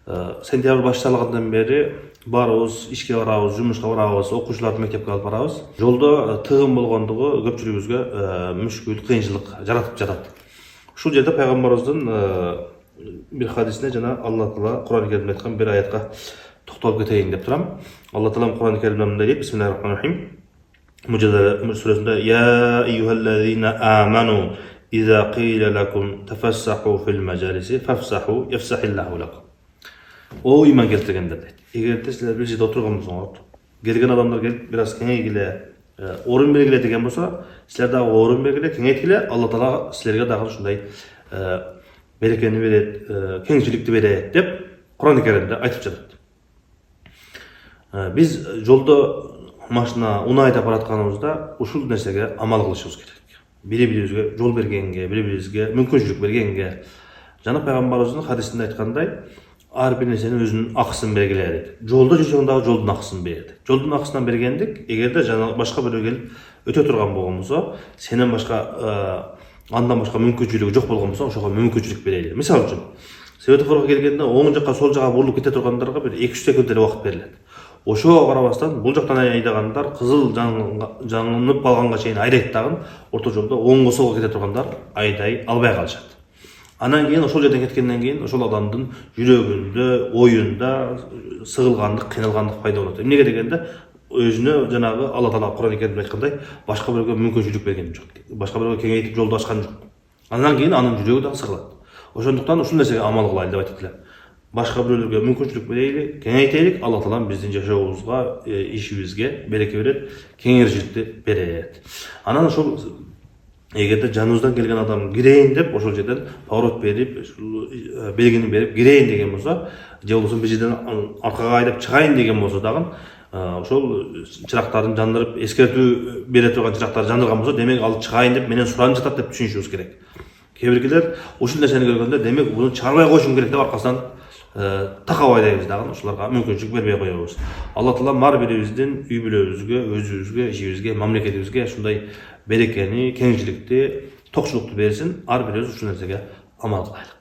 Sentябрь башталгандан бeri барабыз, ишке барабыз, жумушка барабыз, окуучуларды мектепке алып барабыз. Жолдо тыгын болгондугу көпчүлүгүбүзгө мүшкүл, кыйынчылык жаратып жатат. Ушул жерде пайгамбарыбыздын bir hadisine жана Алла Таала Кур'ан-ы Керимде айткан bir аятка токтолуп кетейин деп турам. Алла Таала Кур'ан-ы Керимде мындай дейт: Бисмиллахир-рахманир-рахим. Мужадала сүрөсүндө: "Я эйюхаллазина аману иза кийла лакум тафассаху фил маджалиси фафсаху яфсахиллаху лакум." О иман келтиргендер дейт. Эгерде силер бир жерде отурган болсоңор, келген адамдар келип бир аз кеңейгиле, орун бергиле деген болсо, силер дагы орун бергиле, кеңейткиле, Алла Таала силерге дагы ушундай берекени берет, кеңчиликти берет деп Кур'ан-ы Керимде айтып жатат. Биз жолдо машина унайда баратканыбызда ушул нерсеге амал кылышыбыз керек. Бири-бирибизге жол бергенге, бири-бирибизге мүмкүнчүлүк бергенге. Жана пайгамбарыбыздын хадисинде айткандай, ар бир нерсенин өзүнүн акысын бергиле дейт. Жолдо жүрсөң дагы жолдун акысын бер дейт. Жолдун акысынан бергендик, эгерде жана башка бирөө келип өтө турган болгон болсо, сенен башка андан башка мүмкүнчүлүгү жок болгон болсо, ошого мүмкүнчүлүк берели. Мисалы үчүн, светофорго келгенде оң жакка, сол жакка бурулуп кете тургандарга бир 2-3 секунд эле убакыт берилет. Ошого карабастан бул жактан айдагандар кызыл жаңынып калганга чейин айдайт дагы, орто жолдо оңго солго кете тургандар айдай албай калышат. Анан кийин ошол жерден кеткенден кийин ошол адамдын жүрөгүндө, оюнда сыгылгандык, кыйналгандык пайда болот. Эмнеге дегенде, өзүнө жанагы Алла Таала Кур'ан-ы Керимде айткандай, башка бирөөгө мүмкүнчүлүк берген жок, башка бирөөгө кеңейтип жолду ачкан жок. Андан кийин анын жүрөгү дагы сыгылат. Ошондуктан ушул нерсеге амал кылайлы деп айтат элем. Башка бирөөлөргө мүмкүнчүлүк берели, кеңейтелик, Алла Таала биздин жашообузга, ишибизге береке берет, кеңиржиликти берет. Анан ошол эгерде жаныбыздан келген адам кирейин деп ошол жерден поворот берип, белгини берип кирейин деген болсо, же болбосо бир жерден аркага айдап чыгайын деген болсо дагы, ошол чырактарын жандырып, эскертүү бере турган чырактарды жандырган болсо, демек ал чыгайын деп менен суранып жатат деп түшүнүшүбүз керек. Кээ биркилер ушул нерсени көргөндө, демек буну чыгарбай коюшум керек деп аркасынан такап айдайбыз дагы, ошолорго мүмкүнчүлүк бербей коебуз. Алла Таала ар бирибиздин үй бүлөбүзгө, өзүбүзгө, ишибизге, мамлекетибизге ушундай берекени, кеңчиликти, токчулукту берсин. Ар бирибиз ушул нерсеге амал кылайлык.